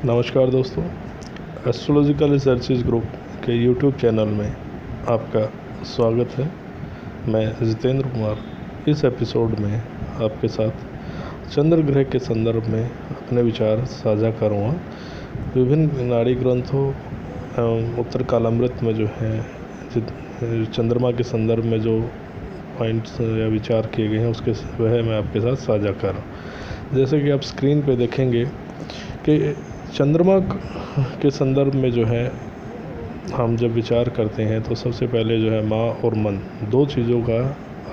नमस्कार दोस्तों, astrological researches group के यूट्यूब चैनल में आपका स्वागत है। मैं जितेंद्र कुमार इस एपिसोड में आपके साथ चंद्र ग्रह के संदर्भ में अपने विचार साझा करूँगा। विभिन्न नाड़ी ग्रंथों एवं उत्तर कालामृत में जो है चंद्रमा के संदर्भ में जो पॉइंट्स या विचार किए गए हैं उसके वह मैं आपके साथ साझा कर रहा हूँ। जैसे कि आप स्क्रीन पे देखेंगे कि चंद्रमा के संदर्भ में जो है हम जब विचार करते हैं तो सबसे पहले जो है माँ और मन दो चीज़ों का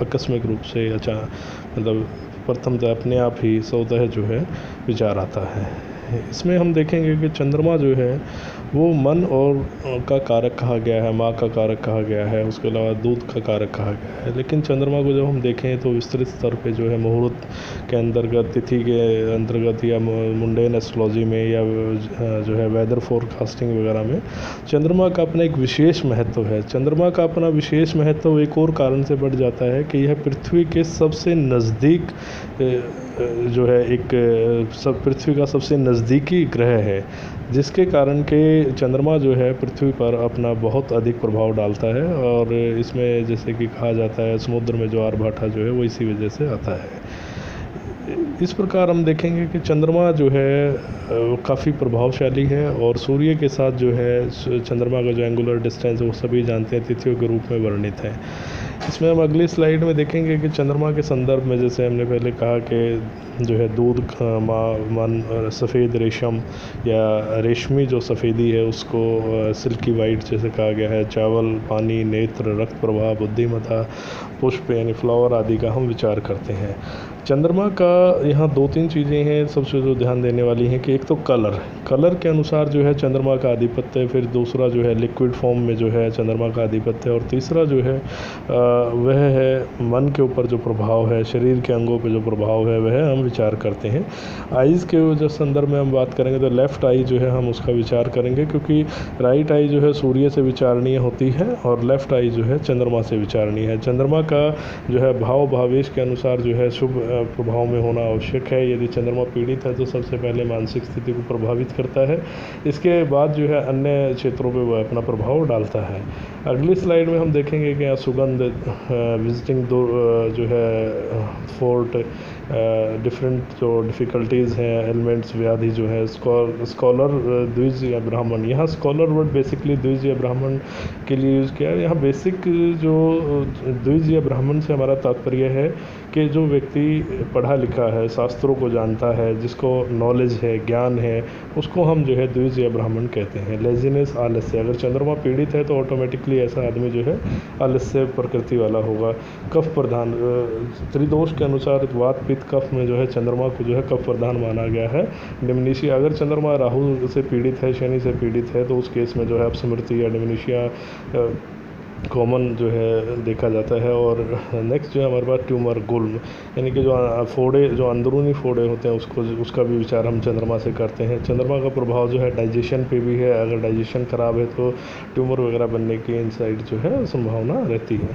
आकस्मिक रूप से मतलब प्रथमतः अपने आप ही स्वतः जो है विचार आता है। इसमें हम देखेंगे कि चंद्रमा जो है वो मन और का कारक कहा गया है, माँ का कारक कहा गया है, उसके अलावा दूध का कारक कहा गया है। लेकिन चंद्रमा को जब हम देखें तो विस्तृत स्तर पे जो है मुहूर्त के अंतर्गत, तिथि के अंतर्गत या मुंडेन एस्ट्रोलॉजी में या जो है वेदर फोरकास्टिंग वगैरह में चंद्रमा का अपना एक विशेष महत्व है। चंद्रमा का अपना विशेष महत्व एक और कारण से बढ़ जाता है कि यह पृथ्वी के सबसे नज़दीक जो है पृथ्वी का सबसे नज़दीकी ग्रह है, जिसके कारण के चंद्रमा जो है पृथ्वी पर अपना बहुत अधिक प्रभाव डालता है। और इसमें जैसे कि कहा जाता है समुद्र में जो आर्यभट्टा जो है वो इसी वजह से आता है। इस प्रकार हम देखेंगे कि चंद्रमा जो है काफ़ी प्रभावशाली है और सूर्य के साथ जो है चंद्रमा का जो एंगुलर डिस्टेंस वो सभी जानते हैं, तिथियों के रूप में वर्णित है। इसमें हम अगली स्लाइड में देखेंगे कि चंद्रमा के संदर्भ में जैसे हमने पहले कहा कि जो है दूध मन सफ़ेद रेशम या रेशमी जो सफ़ेदी है उसको सिल्की वाइट जैसे कहा गया है, चावल, पानी, नेत्र, रक्त प्रवाह, बुद्धिमत्ता, पुष्प यानी फ्लावर आदि का हम विचार करते हैं। चंद्रमा का यहाँ दो तीन चीज़ें हैं सबसे जो ध्यान देने वाली हैं कि एक तो कलर के अनुसार जो है चंद्रमा का आधिपत्य है, फिर दूसरा जो है लिक्विड फॉर्म में जो है चंद्रमा का आधिपत्य है, और तीसरा जो है वह है मन के ऊपर जो प्रभाव है, शरीर के अंगों पे जो प्रभाव है वह हम विचार करते हैं। आइज़ के जो संदर्भ में हम बात करेंगे तो लेफ़्ट आई जो है हम उसका विचार करेंगे, क्योंकि राइट आई जो है सूर्य से विचारणीय होती है और लेफ़्ट आई जो है चंद्रमा से विचारणीय है। चंद्रमा का जो है भावेश के अनुसार जो है शुभ प्रभाव में होना आवश्यक है। यदि चंद्रमा पीड़ित है तो सबसे पहले मानसिक स्थिति को प्रभावित करता है, इसके बाद जो है अन्य क्षेत्रों पे वह अपना प्रभाव डालता है। अगली स्लाइड में हम देखेंगे कि यहाँ सुगंध, विजिटिंग जो है फोर्ट, डिफरेंट जो डिफ़िकल्टीज़ हैं, एलिमेंट्स, व्याधि जो है, स्कॉलर, द्विज या ब्राह्मण। यहाँ स्कॉलर वर्ड बेसिकली द्विज या ब्राह्मण के लिए यूज़ किया है। यहाँ बेसिक जो द्विज या ब्राह्मण से हमारा तात्पर्य है कि जो व्यक्ति पढ़ा लिखा है, शास्त्रों को जानता है, जिसको नॉलेज है, ज्ञान है, उसको हम जो है द्विज या ब्राह्मण कहते हैं। लेजीनेस, आलस्य, अगर चंद्रमा पीड़ित है तो ऑटोमेटिकली ऐसा आदमी जो है आलस्य प्रकृति वाला होगा। कफ प्रधान, त्रिदोष के अनुसार वात पित्त कफ में जो है चंद्रमा को जो है कफ प्रधान माना गया है। डिमनीशिया, अगर चंद्रमा राहु से पीड़ित है, शनि से पीड़ित है तो उस केस में जो है अपस्मृति या डिमनीशिया कॉमन जो है देखा जाता है। और नेक्स्ट जो है हमारे पास ट्यूमर, गुल्म, यानी कि जो फोड़े, जो अंदरूनी फोड़े होते हैं उसका भी विचार हम चंद्रमा से करते हैं। चंद्रमा का प्रभाव जो है डाइजेशन पे भी है, अगर डाइजेशन ख़राब है तो ट्यूमर वगैरह बनने की इनसाइड जो है संभावना रहती है।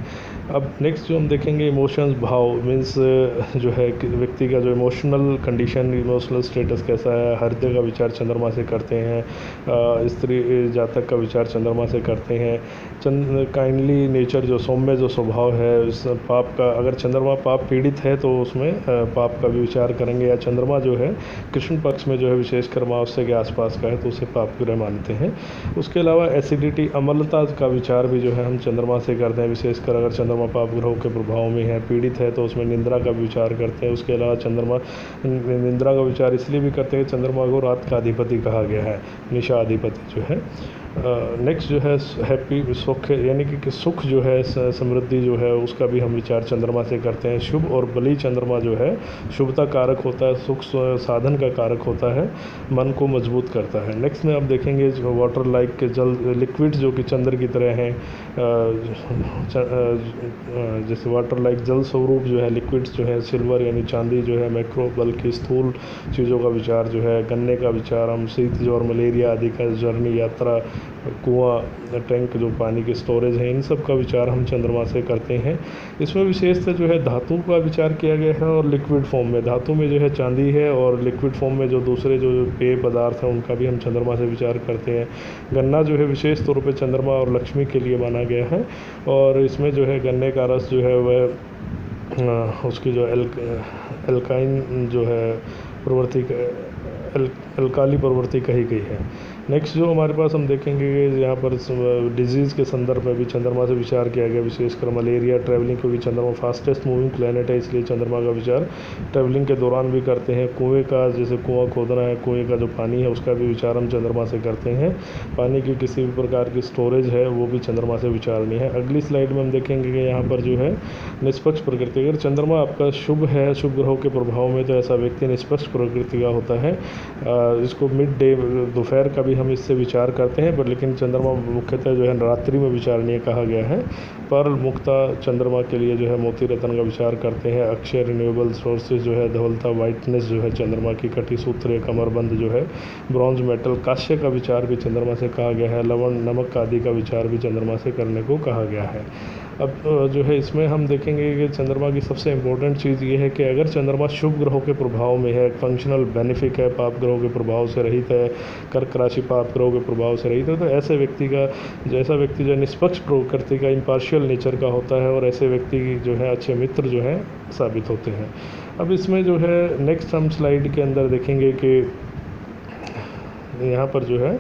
अब नेक्स्ट जो हम देखेंगे इमोशंस, भाव, मीन्स जो है व्यक्ति का जो इमोशनल कंडीशन, इमोशनल स्टेटस कैसा है, हृदय का विचार चंद्रमा से करते हैं। स्त्री जातक का विचार चंद्रमा से करते हैं। काइंडली नेचर, जो सौम्य जो स्वभाव है, उस पाप का, अगर चंद्रमा पाप पीड़ित है तो उसमें पाप का भी विचार करेंगे। या चंद्रमा जो है कृष्ण पक्ष में जो है विशेषकर अमावस्या के आसपास का है तो उसे पाप ग्रह मानते हैं। उसके अलावा एसिडिटी, अम्लता का विचार भी जो है हम चंद्रमा से करते हैं, विशेषकर अगर चंद्रमा पाप ग्रहों के प्रभाव में है, पीड़ित है तो उसमें निंद्रा का विचार करते हैं। उसके अलावा चंद्रमा निंद्रा का विचार इसलिए भी करते हैं कि चंद्रमा को रात का अधिपति कहा गया है, निशा अधिपति जो है। नेक्स्ट जो है हैप्पी, सुख, यानी कि सुख जो है, समृद्धि जो है, उसका भी हम विचार चंद्रमा से करते हैं। शुभ और बली चंद्रमा जो है शुभता कारक होता है, सुख साधन का कारक होता है, मन को मजबूत करता है। नेक्स्ट में आप देखेंगे जो वाटर लाइक के जल, लिक्विड जो कि चंद्र की तरह हैं, जैसे वाटर लाइक जल स्वरूप जो है, लिक्विड्स जो है सिल्वर यानी चांदी जो है, मैक्रो बल्कि स्थूल चीज़ों का विचार जो है, गन्ने का विचार हम शीत ज्वर, मलेरिया आदि का जर्नी, यात्रा, कुआं, टैंक जो पानी के स्टोरेज हैं, इन सब का विचार हम चंद्रमा से करते हैं। इसमें विशेषतः जो है धातु का विचार किया गया है और लिक्विड फॉर्म में, धातु में जो है चांदी है और लिक्विड फॉर्म में जो दूसरे जो पेय पदार्थ हैं उनका भी हम चंद्रमा से विचार करते हैं। गन्ना जो है विशेष तौर पे चंद्रमा और लक्ष्मी के लिए माना गया है और इसमें जो है गन्ने का रस जो है वह उसकी जो एल्काइन जो है प्रवृत्ति अल्काली प्रवृत्ति कही गई है। नेक्स्ट जो हमारे पास हम देखेंगे कि यहाँ पर डिजीज़ के संदर्भ में भी चंद्रमा से विचार किया गया, विशेषकर मलेरिया, ट्रैवलिंग, क्योंकि चंद्रमा फास्टेस्ट मूविंग प्लेनेट है इसलिए चंद्रमा का विचार ट्रैवलिंग के दौरान भी करते हैं। कुएं का, जैसे कुआं खोदना है, कुएं का जो पानी है उसका भी विचार हम चंद्रमा से करते हैं। पानी की किसी भी प्रकार की स्टोरेज है वो भी चंद्रमा से विचारणीय है। अगली स्लाइड में हम देखेंगे कि यहाँ पर जो है निष्पक्ष प्रकृति, अगर चंद्रमा आपका शुभ है, शुभ ग्रहों के प्रभाव में, तो ऐसा व्यक्ति निष्पक्ष प्रकृति का होता है। इसको मिड डे, दोपहर का भी हम इससे विचार करते हैं, पर लेकिन चंद्रमा मुख्यतः जो है रात्रि में विचारणीय कहा गया है। पर्ल मुक्ता चंद्रमा के लिए जो है मोती रत्न का विचार करते हैं। अक्षय, रिन्यूएबल सोर्सेज जो है, धवलता, वाइटनेस जो है चंद्रमा की, कटी सूत्र, कमरबंद जो है, ब्रॉन्ज मेटल, कांस्य का विचार भी चंद्रमा से कहा गया है। लवण, नमक आदि का विचार भी चंद्रमा से करने को कहा गया है। अब जो है इसमें हम देखेंगे कि चंद्रमा की सबसे इम्पोर्टेंट चीज़ ये है कि अगर चंद्रमा शुभ ग्रहों के प्रभाव में है, फंक्शनल बेनिफिक है, पाप ग्रहों के प्रभाव से रहित है, कर्क राशि पाप ग्रहों के प्रभाव से रहित है, तो ऐसे व्यक्ति का, जैसा व्यक्ति जो निष्पक्ष प्रकृति का, इम्पार्शियल नेचर का होता है और ऐसे व्यक्ति जो है अच्छे मित्र जो है साबित होते हैं। अब इसमें जो है नेक्स्ट हम स्लाइड के अंदर देखेंगे कि यहाँ पर जो है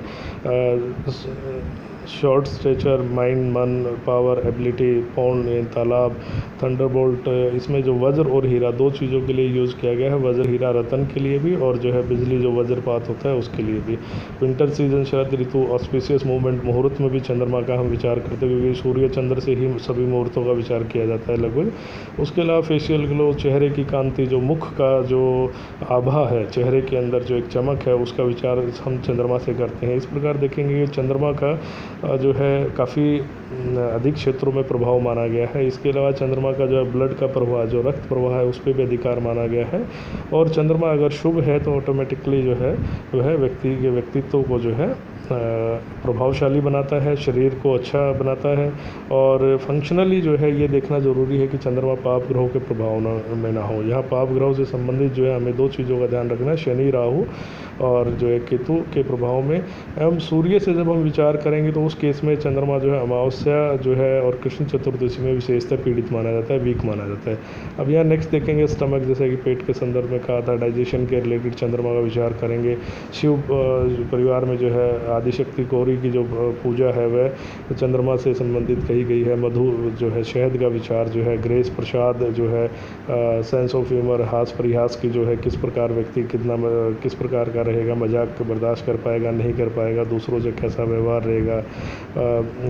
शॉर्ट स्ट्रेचर, माइंड, मन, पावर, एबिलिटी, पौंड, तालाब, थंडरबोल्ट, इसमें जो वज्र और हीरा दो चीज़ों के लिए यूज़ किया गया है। वज्र हीरा रतन के लिए भी और जो है बिजली जो वज्रपात होता है उसके लिए भी। विंटर सीजन, शरद ऋतु, ऑस्पिशियस मूवमेंट, मुहूर्त में भी चंद्रमा का हम विचार करते हैं क्योंकि सूर्य चंद्र से ही सभी मुहूर्तों का विचार किया जाता है लगभग। उसके अलावा फेशियल ग्लो, चेहरे की कांति, जो मुख का जो आभा है, चेहरे के अंदर जो एक चमक है, उसका विचार हम चंद्रमा से करते हैं। इस प्रकार देखेंगे कि चंद्रमा का जो है काफ़ी अधिक क्षेत्रों में प्रभाव माना गया है। इसके अलावा चंद्रमा का जो है ब्लड का प्रवाह, जो रक्त प्रवाह है, उस पर भी अधिकार माना गया है। और चंद्रमा अगर शुभ है तो ऑटोमेटिकली जो है व्यक्ति के व्यक्तित्व को जो है प्रभावशाली बनाता है, शरीर को अच्छा बनाता है। और फंक्शनली जो है ये देखना ज़रूरी है कि चंद्रमा पाप ग्रहों के प्रभाव में ना हो। यहाँ पाप ग्रहों से संबंधित जो है हमें दो चीज़ों का ध्यान रखना है, शनि, राहु और जो है केतु के प्रभाव में। एवं सूर्य से जब हम विचार करेंगे तो उस केस में चंद्रमा जो है अमावस्या जो है और कृष्ण चतुर्दशी में विशेषतः पीड़ित माना जाता है, वीक माना जाता है। अब यहाँ नेक्स्ट देखेंगे स्टमक, जैसे कि पेट के संदर्भ में कहा था, डाइजेशन के रिलेटेड चंद्रमा का विचार करेंगे। शिव परिवार में जो है आदिशक्ति गौरी की जो पूजा है वह चंद्रमा से संबंधित कही गई है। मधु जो है, शहद का विचार जो है, ग्रेस, प्रसाद जो है, सेंस ऑफ ह्यूमर, हास परिहास की जो है, किस प्रकार व्यक्ति किस प्रकार का रहेगा, मजाक बर्दाश्त कर पाएगा, नहीं कर पाएगा, दूसरों से कैसा व्यवहार रहेगा।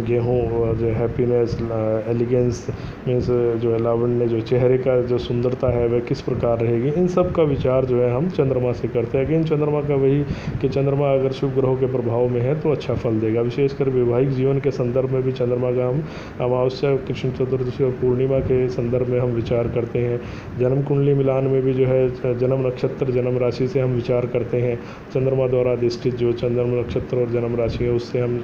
गेहूँ जो हैप्पीनेस, एलिगेंस मीन्स जो है लावण्य, जो चेहरे का जो सुंदरता है वह किस प्रकार रहेगी, इन सब का विचार जो है हम चंद्रमा से करते हैं। अगेन चंद्रमा का वही कि चंद्रमा अगर शुभ ग्रहों के प्रभाव में है तो अच्छा फल देगा। विशेषकर वैवाहिक जीवन के संदर्भ में भी चंद्रमा का हम अमावस्या, कृष्ण चतुर्दशी और पूर्णिमा के संदर्भ में हम विचार करते हैं। जन्म कुंडली मिलान में भी जो है जन्म नक्षत्र, जन्म राशि से हम विचार करते हैं। चंद्रमा द्वारा अधिष्ठित जो जन्म नक्षत्र और जन्म राशि है उससे हम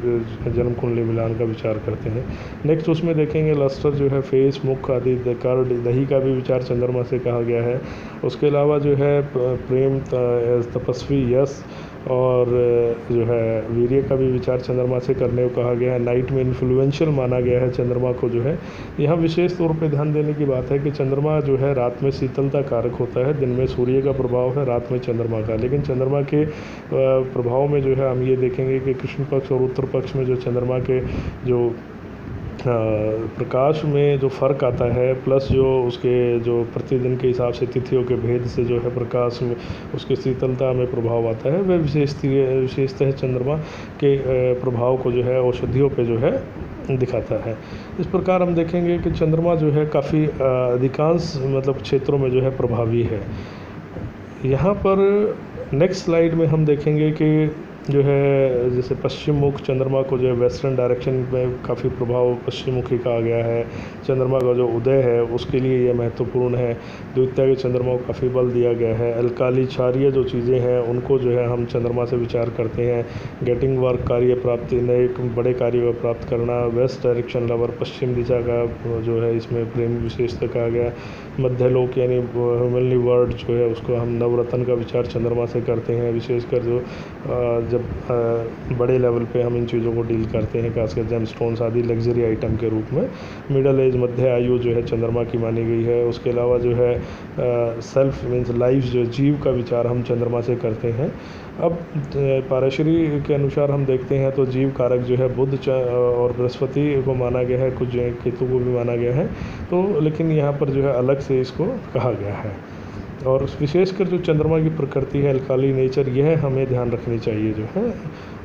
जन्म कुंडली मिलान का विचार करते हैं। नेक्स्ट उसमें देखेंगे लस्टर जो है, फेस, मुख आदि, कर्ड, दही का भी विचार चंद्रमा से कहा गया है। उसके अलावा जो है प्रेम, तपस्वी, यश और जो है वीर्य का भी विचार चंद्रमा से करने को कहा गया है। नाइट में इन्फ्लुएंशियल माना गया है चंद्रमा को जो है। यहाँ विशेष तौर पे ध्यान देने की बात है कि चंद्रमा जो है रात में शीतलता कारक होता है, दिन में सूर्य का प्रभाव है, रात में चंद्रमा का। लेकिन चंद्रमा के प्रभाव में जो है हम ये देखेंगे कि कृष्ण पक्ष और उत्तर पक्ष में जो चंद्रमा के जो प्रकाश में जो फ़र्क आता है, प्लस जो उसके जो प्रतिदिन के हिसाब से तिथियों के भेद से जो है प्रकाश में उसके शीतलता में प्रभाव आता है, वह विशेषतः चंद्रमा के प्रभाव को जो है औषधियों पे जो है दिखाता है। इस प्रकार हम देखेंगे कि चंद्रमा जो है काफ़ी अधिकांश मतलब क्षेत्रों में जो है प्रभावी है। यहाँ पर नेक्स्ट स्लाइड में हम देखेंगे कि जो है जैसे पश्चिम मुख चंद्रमा को जो है वेस्टर्न डायरेक्शन में काफ़ी प्रभाव पश्चिम मुखी कहा गया है। चंद्रमा का जो उदय है उसके लिए ये महत्वपूर्ण है। द्वितीया के चंद्रमा को काफ़ी बल दिया गया है। अलकाली क्षारीय जो चीज़ें हैं उनको जो है हम चंद्रमा से विचार करते हैं। गेटिंग वर्क कार्य प्राप्ति, नए बड़े कार्य को प्राप्त करना। वेस्ट डायरेक्शन लवर, पश्चिम दिशा का जो है इसमें प्रेम विशेषता कहा गया। मध्यलोक यानी ह्यूमनली वर्ल्ड जो है उसको हम नवरत्न का विचार चंद्रमा से करते हैं, विशेषकर जो जब बड़े लेवल पे हम इन चीज़ों को डील करते हैं, खासकर जेमस्टोन्स आदि लग्जरी आइटम के रूप में। मिडल एज, मध्य आयु जो है चंद्रमा की मानी गई है। उसके अलावा जो है सेल्फ मीन्स लाइफ, जो जीव का विचार हम चंद्रमा से करते हैं। अब पाराशरी के अनुसार हम देखते हैं तो जीव कारक जो है बुध और बृहस्पति को माना गया है, कुछ केतु को भी माना गया है। तो लेकिन यहाँ पर जो है अलग से इसको कहा गया है। और विशेषकर जो चंद्रमा की प्रकृति है, अल्काली नेचर, यह हमें ध्यान रखनी चाहिए जो है।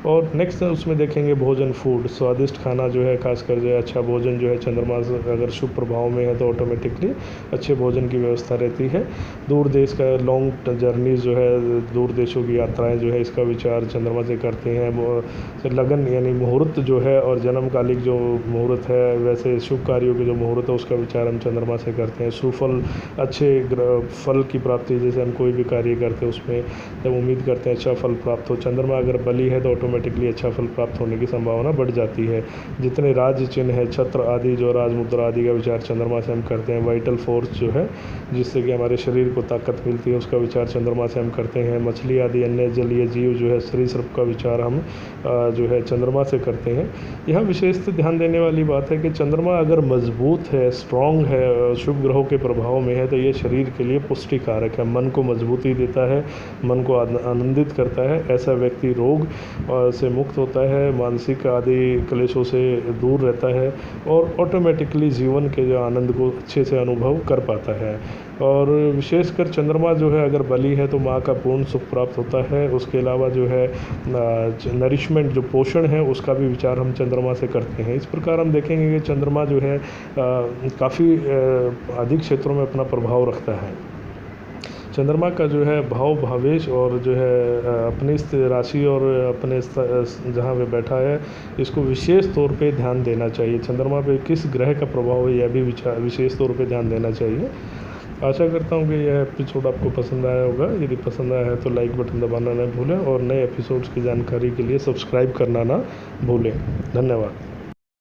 और नेक्स्ट उसमें देखेंगे भोजन, फूड, स्वादिष्ट खाना जो है, खासकर जो है अच्छा भोजन जो है चंद्रमा अगर शुभ प्रभाव में है तो ऑटोमेटिकली अच्छे भोजन की व्यवस्था रहती है। दूर देश का लॉन्ग जर्नीज जो है, दूर देशों की यात्राएं जो है, इसका विचार चंद्रमा से करते हैं। लगन यानी मुहूर्त जो है और जन्मकालिक जो मुहूर्त है, वैसे शुभ कार्यों के जो मुहूर्त है उसका विचार हम चंद्रमा से करते हैं। सुफल, अच्छे फल की प्राप्ति, जैसे हम कोई भी कार्य करते हैं उसमें जब उम्मीद करते हैं अच्छा फल प्राप्त हो, चंद्रमा अगर बली है तो ऑटोमेटिकली अच्छा फल प्राप्त होने की संभावना बढ़ जाती है। जितने राज चिन्ह है, छत्र आदि, जो राज मुद्रा आदि का विचार चंद्रमा से हम करते हैं। वाइटल फोर्स जो है जिससे कि हमारे शरीर को ताकत मिलती है, उसका विचार चंद्रमा से हम करते हैं। मछली आदि अन्य जलीय जीव जो है, सरीसृप का विचार हम जो है चंद्रमा से करते हैं। यहाँ विशेष ध्यान देने वाली बात है कि चंद्रमा अगर मजबूत है, स्ट्रॉन्ग है, शुभ ग्रहों के प्रभाव में है, तो ये शरीर के लिए पुष्टि कारक है, मन को मजबूती देता है, मन को आनंदित करता है। ऐसा व्यक्ति रोग से मुक्त होता है, मानसिक आदि क्लेशों से दूर रहता है और ऑटोमेटिकली जीवन के जो आनंद को अच्छे से अनुभव कर पाता है। और विशेषकर चंद्रमा जो है अगर बली है तो माँ का पूर्ण सुख प्राप्त होता है। उसके अलावा जो है नरिशमेंट, जो पोषण है, उसका भी विचार हम चंद्रमा से करते हैं। इस प्रकार हम देखेंगे कि चंद्रमा जो है काफ़ी अधिक क्षेत्रों में अपना प्रभाव रखता है। चंद्रमा का जो है भाव, भावेश और जो है अपनी राशि और अपने जहाँ पे बैठा है, इसको विशेष तौर पे ध्यान देना चाहिए। चंद्रमा पे किस ग्रह का प्रभाव है यह भी विशेष तौर पे ध्यान देना चाहिए। आशा करता हूँ कि यह एपिसोड आपको पसंद आया होगा। यदि पसंद आया है तो लाइक बटन दबाना न भूलें और नए एपिसोड्स की जानकारी के लिए सब्सक्राइब करना ना भूलें। धन्यवाद।